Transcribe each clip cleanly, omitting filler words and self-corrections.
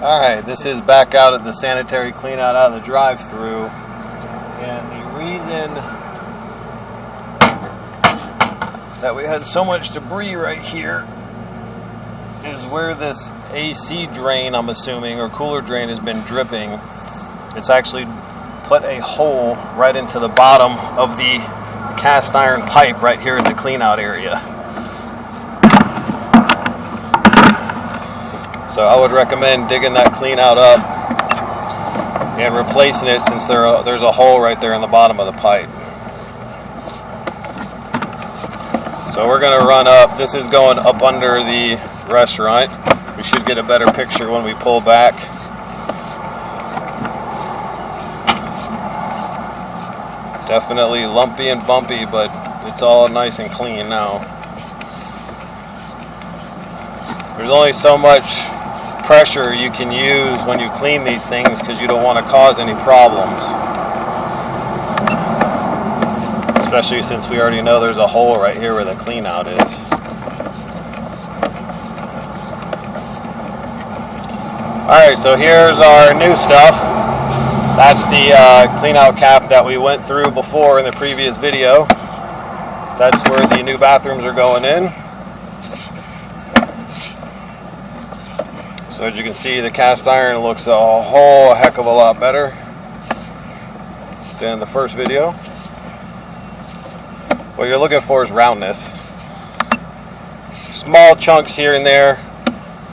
Alright, this is back out at the sanitary clean out of the drive-thru, and the reason that we had so much debris right here is where this AC drain, I'm assuming, or cooler drain has been dripping. It's actually put a hole right into the bottom of the cast iron pipe right here in the clean out area. So I would recommend digging that clean out up and replacing it, since there's a hole right there in the bottom of the pipe. So we're going to run up. This is going up under the restaurant. We should get a better picture when we pull back. Definitely lumpy and bumpy, but it's all nice and clean now. There's only so much pressure you can use when you clean these things, because you don't want to cause any problems. Especially since we already know there's a hole right here where the clean out is. Alright, so here's our new stuff. That's the clean out cap that we went through before in the previous video. That's where the new bathrooms are going in. So as you can see, the cast iron looks a whole heck of a lot better than the first video. What you're looking for is roundness. Small chunks here and there.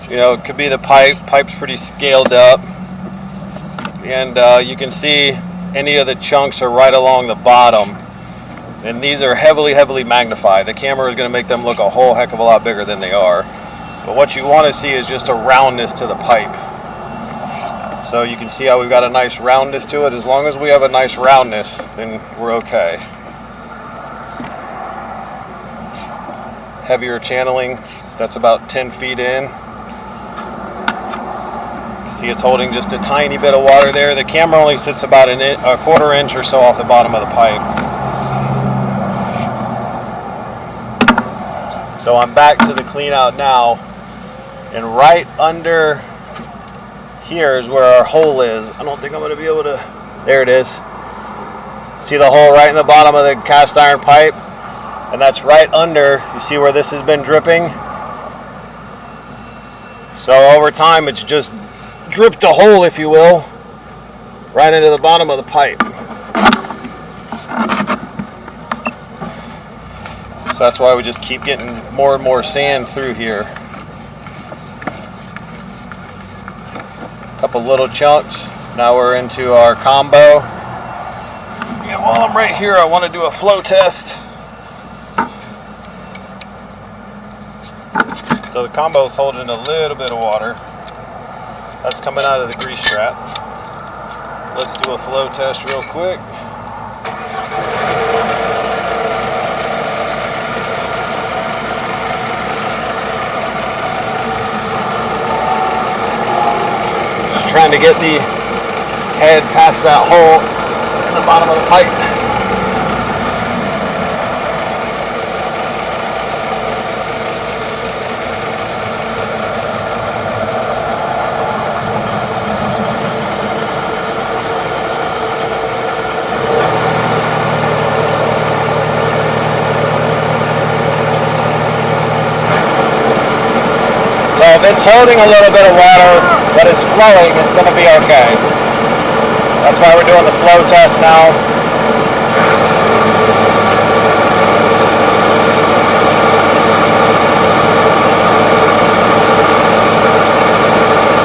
You know, it could be the pipe. Pipe's pretty scaled up. And you can see any of the chunks are right along the bottom. And these are heavily magnified. The camera is going to make them look a whole heck of a lot bigger than they are. But what you want to see is just a roundness to the pipe. So you can see how we've got a nice roundness to it. As long as we have a nice roundness, then we're okay. Heavier channeling, that's about 10 feet in. You see it's holding just a tiny bit of water there. The camera only sits about a quarter inch or so off the bottom of the pipe. So I'm back to the clean out now, and right under here is where our hole is. I don't think I'm going to be able to, there it is. See the hole right in the bottom of the cast iron pipe? And that's right under, you see where this has been dripping? So over time it's just dripped a hole, if you will, right into the bottom of the pipe. So that's why we just keep getting more and more sand through here. A couple little chunks. Now we're into our combo. And while I'm right here, I want to do a flow test. So the combo is holding a little bit of water. That's coming out of the grease trap. Let's do a flow test real quick. Just trying to get the head past that hole in the bottom of the pipe. So if it's holding a little bit of water, but it's flowing, it's going to be okay. So that's why we're doing the flow test now.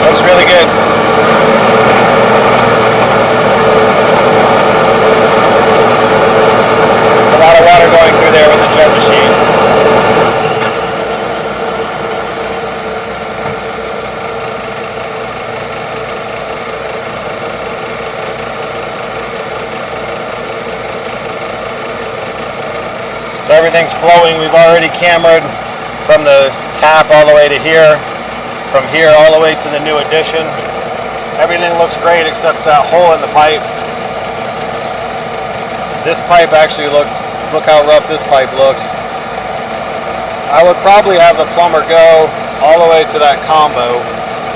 Looks really good. There's a lot of water going through there with the jet machine. So everything's flowing. We've already cameraed from the tap all the way to here, from here all the way to the new addition. Everything looks great except that hole in the pipe. This pipe actually look how rough this pipe looks. I would probably have the plumber go all the way to that combo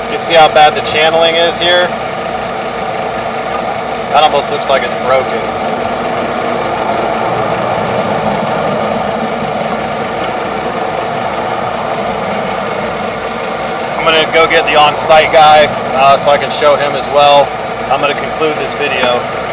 You can see how bad the channeling is here. That almost looks like it's broken. I'm going to go get the on-site guy so I can show him as well. I'm going to conclude this video.